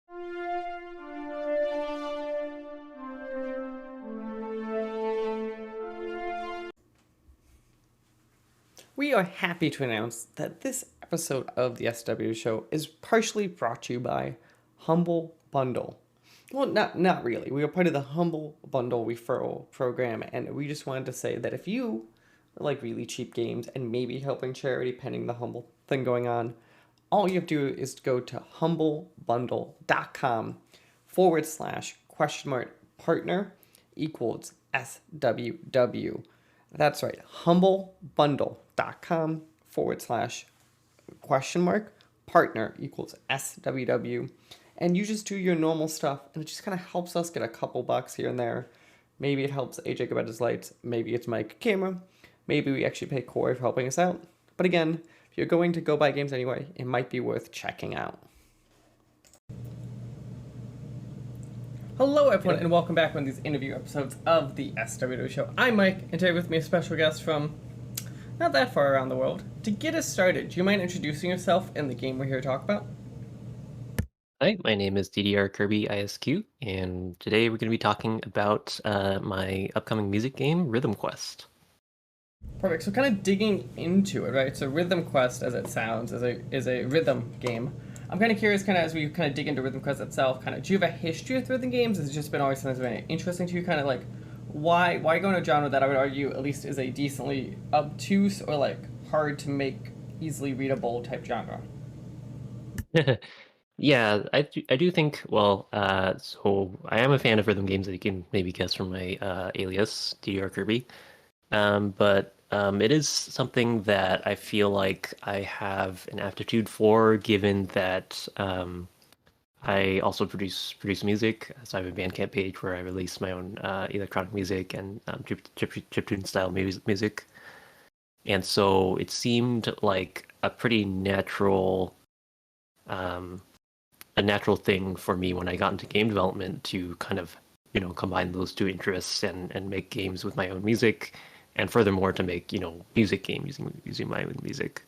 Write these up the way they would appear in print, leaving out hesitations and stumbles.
We are happy to announce that this episode of the SWW show is partially brought to you by Humble Bundle. Well, not really. We are part of the Humble Bundle referral program, and we just wanted to say that if you like really cheap games and maybe helping charity pending the Humble thing going on, all you have to do is go to humblebundle.com/partner equals SWW. That's right, humblebundle.com/partner equals SWW. And you just do your normal stuff, and it just kind of helps us get a couple bucks here and there. Maybe it helps AJ get his lights, maybe it's Mike camera, maybe we actually pay Corey for helping us out. But again, if you're going to go buy games anyway, it might be worth checking out. Hello everyone, and welcome back to one of these interview episodes of the SWW show. I'm Mike, and today with me a special guest from not that far around the world. To get us started, do you mind introducing yourself and the game we're here to talk about? Hi, my name is DDR Kirby ISQ, and today we're going to be talking about my upcoming music game, Rhythm Quest. Perfect. So kind of digging into it, right? So Rhythm Quest, as it sounds, is a rhythm game. I'm kind of curious, kind of as we kind of dig into Rhythm Quest itself, kind of do you have a history with rhythm games? Has it just been always something that's been interesting to you? Kind of like why go into a genre that I would argue at least is a decently obtuse or like hard to make easily readable type genre? Yeah, I do think, well, so I am a fan of rhythm games, that you can maybe guess from my alias, DDR Kirby. But it is something that I feel like I have an aptitude for, given that I also produce music. So I have a Bandcamp page where I release my own electronic music and chiptune style music. And so it seemed like a pretty a natural thing for me when I got into game development to kind of, combine those two interests and make games with my own music, and furthermore to make, music games using my own music.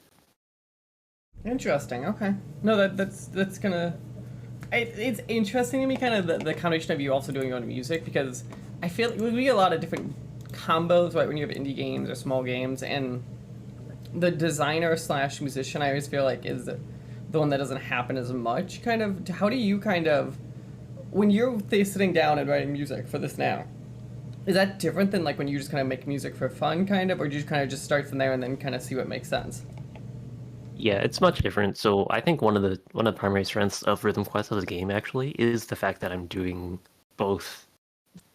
Interesting. Okay. No, that's gonna. It's interesting to me, kind of the combination of you also doing your own music, because I feel like we get a lot of different combos, right? When you have indie games or small games, and the designer slash musician, I always feel like is the one that doesn't happen as much. Kind of, how do you kind of, when you're sitting down and writing music for this now, is that different than like when you just kind of make music for fun, kind of, or do you just kind of just start from there and then kind of see what makes sense? Yeah, it's much different. So I think one of the primary strengths of Rhythm Quest as a game actually is the fact that I'm doing both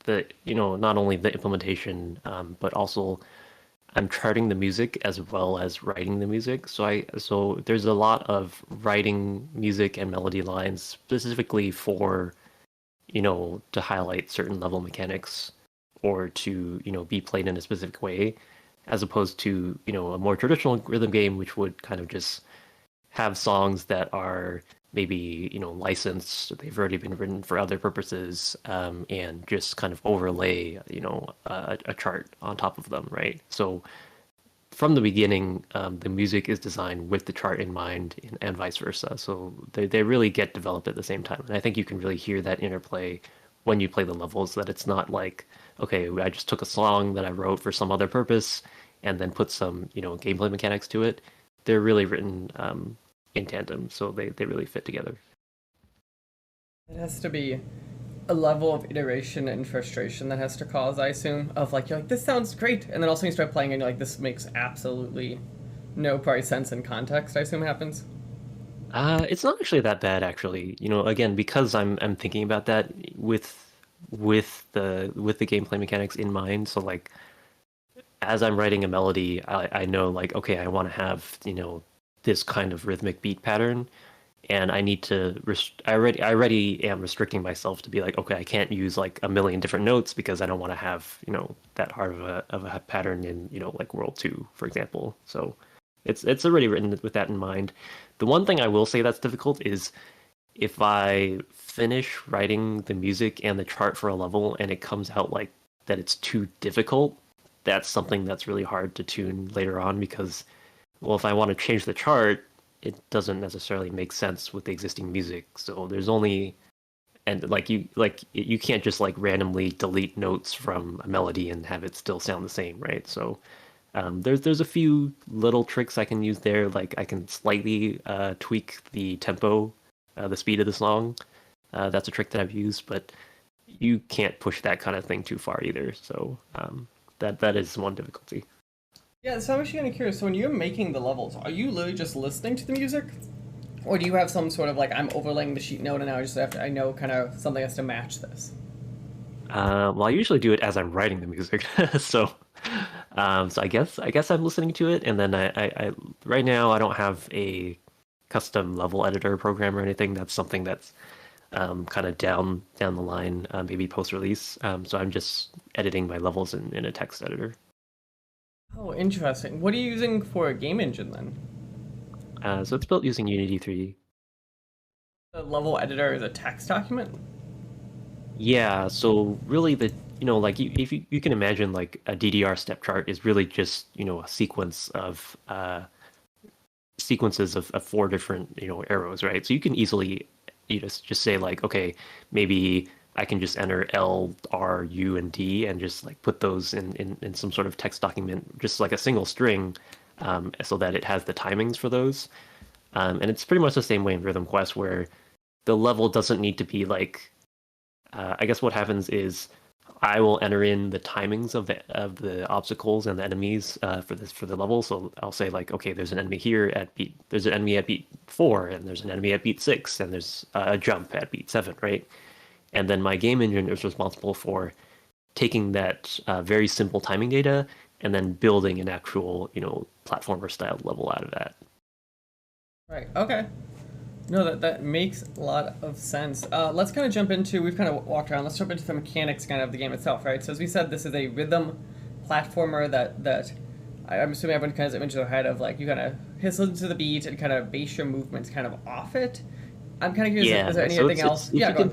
not only the implementation, but also I'm charting the music as well as writing the music. So there's a lot of writing music and melody lines specifically for, to highlight certain level mechanics or to, be played in a specific way, as opposed to, a more traditional rhythm game, which would kind of just have songs that are maybe, licensed, they've already been written for other purposes, and just kind of overlay, a chart on top of them, right? So from the beginning, the music is designed with the chart in mind, and vice versa. So they really get developed at the same time. And I think you can really hear that interplay when you play the levels, that it's not like, okay, I just took a song that I wrote for some other purpose and then put some, gameplay mechanics to it. They're really written in tandem, so they really fit together. It has to be a level of iteration and frustration that has to cause, I assume, of like, you're like, this sounds great, and then also you start playing and you're like, this makes absolutely no price sense in context, I assume happens. It's not actually that bad, actually. Again, because I'm thinking about that with the gameplay mechanics in mind. So like, as I'm writing a melody, I know like, okay, I want to have, this kind of rhythmic beat pattern, and I need to I already am restricting myself to be like, okay, I can't use like a million different notes because I don't want to have, that hard of a pattern in, like World 2, for example. So it's already written with that in mind. The one thing I will say that's difficult is if I finish writing the music and the chart for a level and it comes out like that it's too difficult, that's something that's really hard to tune later on, because, well, if I want to change the chart, it doesn't necessarily make sense with the existing music. So there's only and you can't just like randomly delete notes from a melody and have it still sound the same, right? So there's a few little tricks I can use there. Like I can slightly tweak the tempo, the speed of the song. That's a trick that I've used, but you can't push that kind of thing too far either. So that is one difficulty. Yeah, so I'm actually kind of curious. So when you're making the levels, are you literally just listening to the music, or do you have some sort of like I'm overlaying the sheet note and now I just have to, I know kind of something has to match this? Well, I usually do it as I'm writing the music, so so I guess I'm listening to it, and then I right now I don't have a custom level editor program or anything. That's something that's kind of down the line, maybe post release. So I'm just editing my levels in a text editor. Oh, interesting. What are you using for a game engine then? So it's built using Unity 3D. The level editor is a text document? Yeah, so really like if you can imagine like a DDR step chart is really just, a sequence of sequences of four different, arrows, right? So you can easily just say like, okay, maybe I can just enter L, R, U, and D and just like put those in some sort of text document, just like a single string, so that it has the timings for those. And it's pretty much the same way in Rhythm Quest where the level doesn't need to be like I guess what happens is I will enter in the timings of the obstacles and the enemies for the level. So I'll say like, okay, there's an enemy at beat 4, and there's an enemy at beat 6, and there's a jump at beat 7, right? And then my game engine is responsible for taking that very simple timing data and then building an actual, platformer style level out of that. Right. Okay. No, that makes a lot of sense. Let's kind of jump into, we've kind of walked around, let's jump into the mechanics kind of the game itself, right? So as we said, this is a rhythm platformer I'm assuming everyone kind of has an image in their head of like you kind of listen to the beat and kind of base your movements kind of off it. I'm kind of curious, Yeah, is there so anything else? if Yeah, you go can on.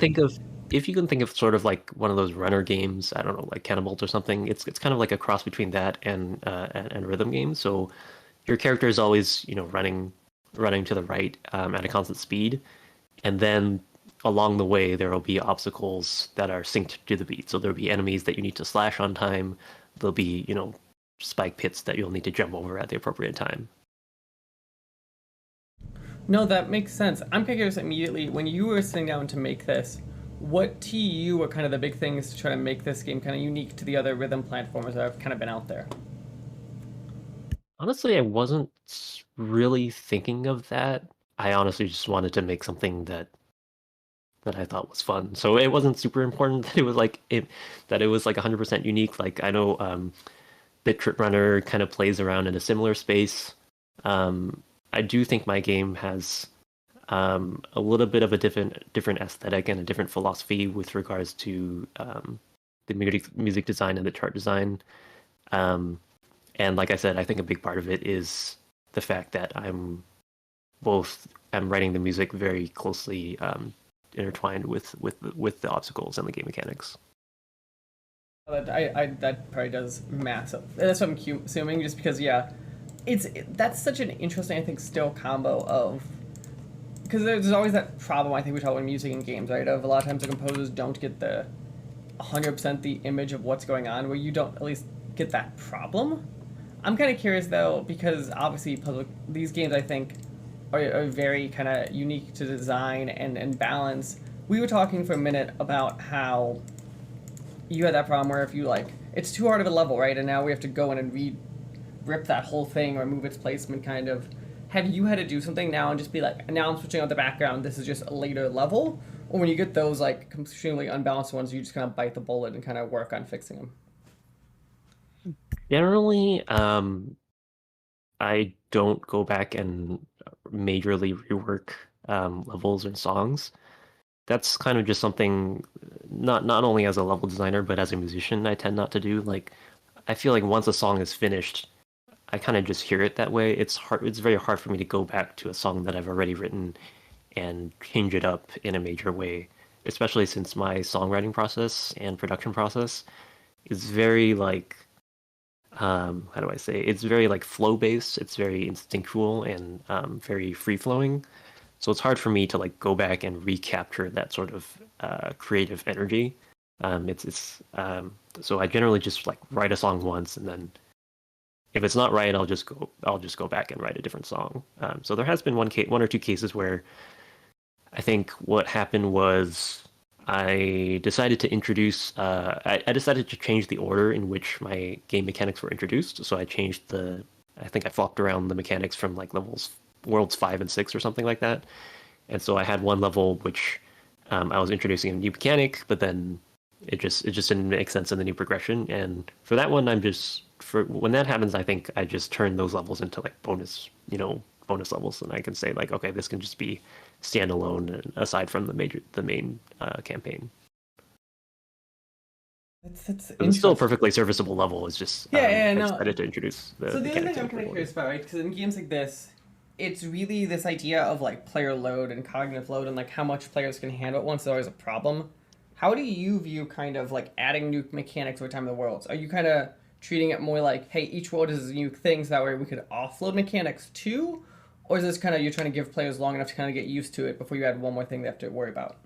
think of sort of like one of those runner games, I don't know, like Cannonbolt or something. It's kind of like a cross between that and rhythm games. So your character is always, running to the right at a constant speed, and then along the way there will be obstacles that are synced to the beat. So there'll be enemies that you need to slash on time. There'll be, spike pits that you'll need to jump over at the appropriate time. No, that makes sense. I'm kind of curious immediately, when you were sitting down to make this, what to you were kind of the big things to try to make this game kind of unique to the other rhythm platformers that have kind of been out there? Honestly, I wasn't really thinking of that. I honestly just wanted to make something that I thought was fun. So it wasn't super important that it was like 100% unique. Like I know Bit Trip Runner kind of plays around in a similar space. I do think my game has a little bit of a different aesthetic and a different philosophy with regards to the music design and the chart design. Um, and like I said, I think a big part of it is the fact that I'm writing the music very closely intertwined with the obstacles and the game mechanics. That probably does massive. That's what I'm assuming, just because yeah, that's such an interesting I think still combo of because there's always that problem I think we talk about music and games, right? Of a lot of times the composers don't get the 100% the image of what's going on, where you don't at least get that problem. I'm kind of curious though, because obviously these games I think are very kind of unique to design and balance. We were talking for a minute about how you had that problem where if you like, it's too hard of a level, right? And now we have to go in and rip that whole thing or move its placement kind of. Have you had to do something now and just be like, now I'm switching out the background, this is just a later level? Or when you get those like extremely unbalanced ones, you just kind of bite the bullet and kind of work on fixing them? Generally, I don't go back and majorly rework levels and songs. That's kind of just something not only as a level designer but as a musician I tend not to do. Like I feel like once a song is finished, I kind of just hear it that way. It's very hard for me to go back to a song that I've already written and change it up in a major way, especially since my songwriting process and production process is very like how do I say? It's very like flow based. It's very instinctual and very free flowing. So it's hard for me to like go back and recapture that sort of creative energy. So I generally just like write a song once, and then if it's not right, I'll just go back and write a different song. So there has been one or two cases where I think what happened was I decided to introduce. I decided to change the order in which my game mechanics were introduced. So I changed the. I think I flopped around the mechanics from like worlds 5 and 6 or something like that. And so I had one level which I was introducing a new mechanic, but then it just didn't make sense in the new progression. And for that one, for when that happens, I think I just turn those levels into like bonus levels, and I can say like, okay, this can just be standalone aside from the main campaign. That's But it's still a interesting. perfectly serviceable level. It's just Yeah, I no. decided to introduce the So the other mechanics thing in I'm a kind of different way. curious about, right? Because in games like this, it's really this idea of like player load and cognitive load and like how much players can handle at once is always a problem. How do you view kind of like adding new mechanics over time in the worlds? Are you kind of treating it more like, hey, each world is a new thing, so that way we could offload mechanics too? Or is this kind of you're trying to give players long enough to kind of get used to it before you add one more thing they have to worry about?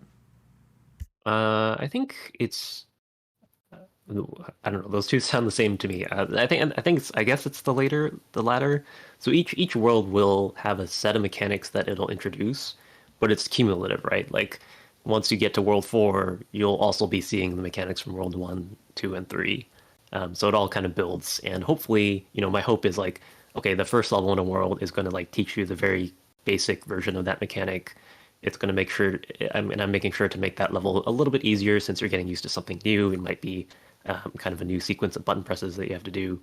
I think it's I don't know. Those two sound the same to me. I guess it's the latter. So each world will have a set of mechanics that it'll introduce, but it's cumulative, right? Like once you get to World 4, you'll also be seeing the mechanics from World 1, 2, and 3. So it all kind of builds, and hopefully, my hope is like, okay, the first level in a world is going to like teach you the very basic version of that mechanic. It's going to make sure, and I'm making sure to make that level a little bit easier since you're getting used to something new. It might be kind of a new sequence of button presses that you have to do.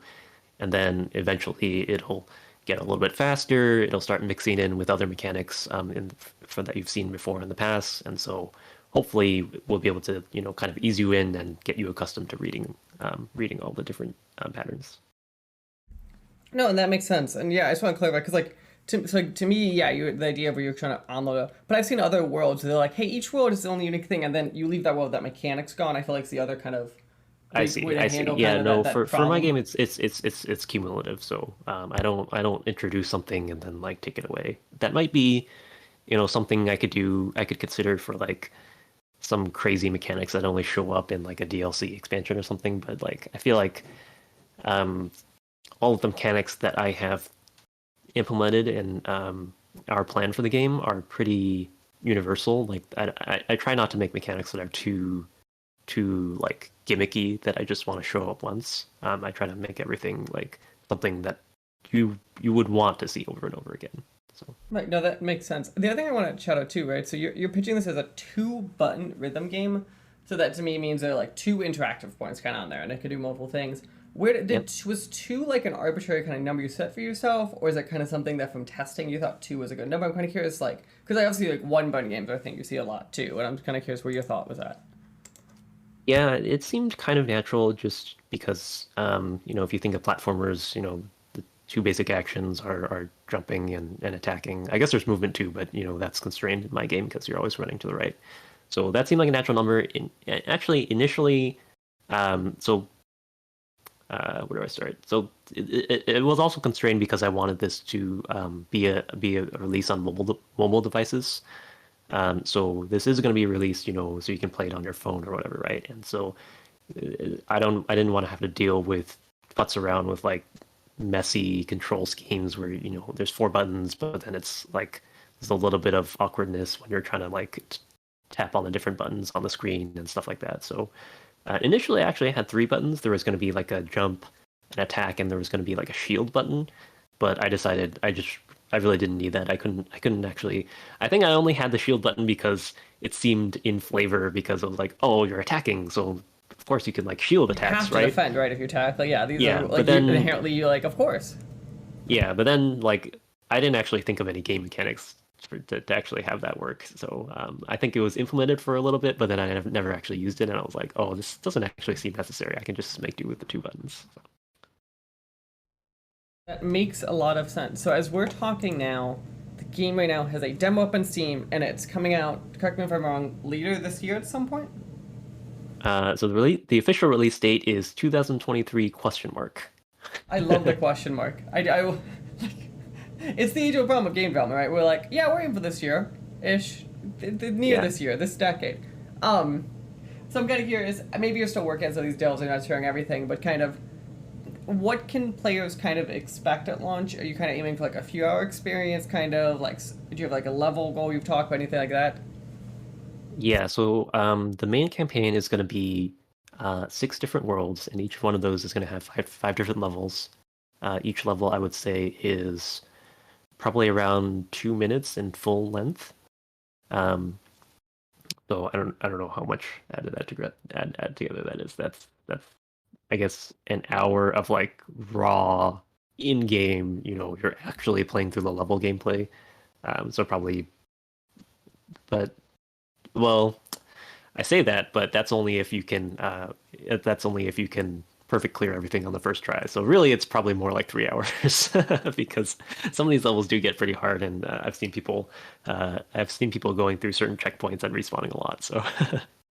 And then eventually it'll get a little bit faster. It'll start mixing in with other mechanics for that you've seen before in the past. And so hopefully we'll be able to, kind of ease you in and get you accustomed to reading all the different patterns. No, and that makes sense. And yeah, I just want to clarify because to me, yeah, the idea of where you're trying to unload it. But I've seen other worlds. They're like, hey, each world is the only unique thing, and then you leave that world, that mechanic's gone. I feel like it's the other kind of I big see. way to I see. handle kind Yeah, of no, that for my problem. game it's cumulative. So I don't introduce something and then like take it away. That might be, something I could consider for like some crazy mechanics that only show up in like a DLC expansion or something. But like I feel like um all of the mechanics that I have implemented and our plan for the game are pretty universal. Like I try not to make mechanics that are too like gimmicky that I just want to show up once. I try to make everything like something that you would want to see over and over again. So Right, no, that makes sense. The other thing I want to shout out too, right? So you're pitching this as a two-button rhythm game. So that to me means there are like two interactive points kind of on there, and it could do multiple things. Where yep. was two like an arbitrary kind of number you set for yourself, or is it kind of something that from testing you thought two was a good number? I'm kind of curious, like, because I obviously like one-button games I think you see a lot too, and I'm kind of curious where your thought was at. Yeah, it seemed kind of natural just because if you think of platformers, the two basic actions are jumping and attacking. I guess there's movement too, but that's constrained in my game because you're always running to the right. So that seemed like a natural number. Actually, initially, so where do I start? So it was also constrained because I wanted this to be a release on mobile devices. So this is going to be released, so you can play it on your phone or whatever, right? And so I didn't want to have to deal with futz around with like messy control schemes where there's four buttons, but then it's like there's a little bit of awkwardness when you're trying to like tap on the different buttons on the screen and stuff like that. So initially, actually, I had three buttons. There was going to be like a jump, an attack, and there was going to be like a shield button. But I decided I really didn't need that. I couldn't actually. I think I only had the shield button because it seemed in flavor because it was like, oh, you're attacking, so of course you can like shield You have attacks, to right? defend, right? If you attack, like yeah, these are Yeah, but like you then inherently you like, of course. like I didn't actually think of any game mechanics to actually have that work. So I think it was implemented for a little bit, but then I never actually used it, and I was like, oh, this doesn't actually seem necessary. I can just make do with the two buttons. So, That makes a lot of sense. So as we're talking now, the game right now has a demo up on Steam, and it's coming out. Correct me if I'm wrong. Later this year at some point. so the official release date is 2023 question mark. I love the question mark. Like, it's the age old problem of game development, right? We're like, yeah, we're aiming for this year. ish, near Yeah. this year, this decade. So I'm kind of curious. Maybe you're still working on some of these deals and not sharing everything, but kind of what can players kind of expect at launch? Are you kind of aiming for like a few hour experience? Kind of like, do you have like a level goal you've talked about, anything like that? Yeah, so the main campaign is going to be 6 different worlds, and each one of those is going to have five different levels. Each level, I would say, is probably around 2 minutes in full length. Um, so I don't know how much add together that is. That's I guess an hour of like raw in-game. You're actually playing through the level gameplay. So probably, but well. I say that, but that's only if you can. That's only if you can perfect clear everything on the first try. So really, it's probably more like 3 hours because some of these levels do get pretty hard, and I've seen people. I've seen people going through certain checkpoints and respawning a lot. So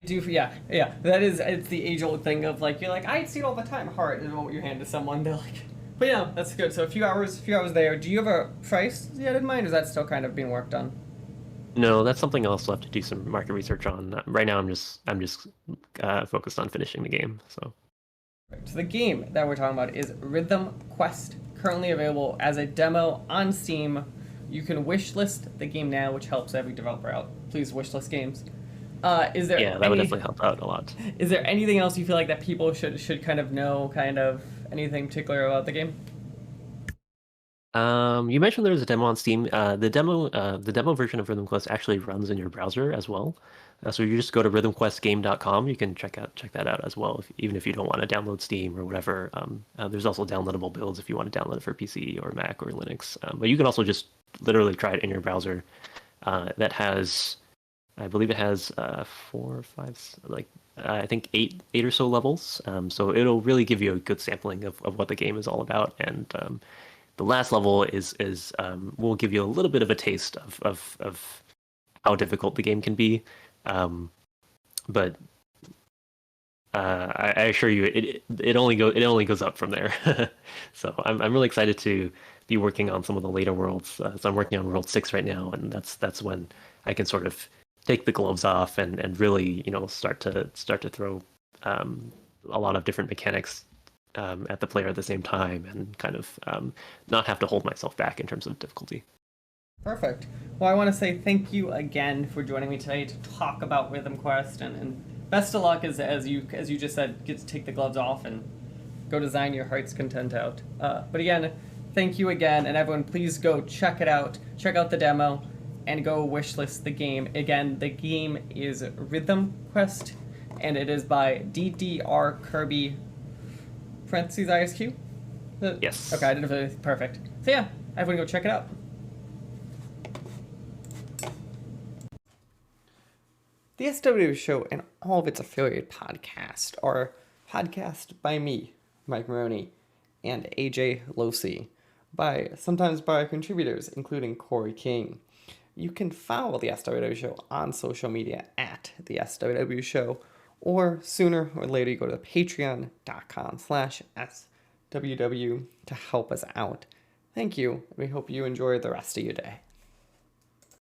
Do yeah, yeah. That is, it's the age old thing of like you're like I see it all the time. Hard, and want your hand to someone. They're like, but yeah, that's good. So a few hours there. Do you have a price yet in mind, or is that still kind of being worked on? no, that's something I'll also have to do some market research on. Right now, I'm just focused on finishing the game. So Right. So the game that we're talking about is Rhythm Quest, currently available as a demo on Steam. You can wishlist the game now, which helps every developer out. Please wishlist games. Is there yeah, that would definitely help out a lot. is there anything else you feel like that people should kind of know, kind of anything particular about the game? You mentioned there's a demo on Steam. The demo version of Rhythm Quest actually runs in your browser as well. So you just go to rhythmquestgame.com. You can check that out as well, even if you don't want to download Steam or whatever. There's also downloadable builds if you want to download it for PC or Mac or Linux. But you can also just literally try it in your browser. That has, I believe it has 4 or 5, like I think eight or so levels. So it'll really give you a good sampling of what the game is all about, and the last level is will give you a little bit of a taste of how difficult the game can be, but I assure you it only goes up from there. So I'm really excited to be working on some of the later worlds. So I'm working on World 6 right now, and that's when I can sort of take the gloves off and really start to throw a lot of different mechanics at the player at the same time, and kind of not have to hold myself back in terms of difficulty. Perfect. Well, I want to say thank you again for joining me today to talk about Rhythm Quest, and best of luck as you just said, get to take the gloves off and go design your heart's content out. But again, thank you again, and everyone, please go check it out. Check out the demo, and go wishlist the game. Again, the game is Rhythm Quest, and it is by DDR Kirby parentheses ISQ. Yes. Okay, I didn't know if it was perfect. So yeah, everyone go check it out. The SWW show and all of its affiliate podcasts are podcast by me, Mike Maroney, and AJ Losi, sometimes by contributors, including Corey King. You can follow the SWW show on social media at the SWW show, or sooner or later you go to patreon.com/SWW to help us out. Thank you, and we hope you enjoy the rest of your day.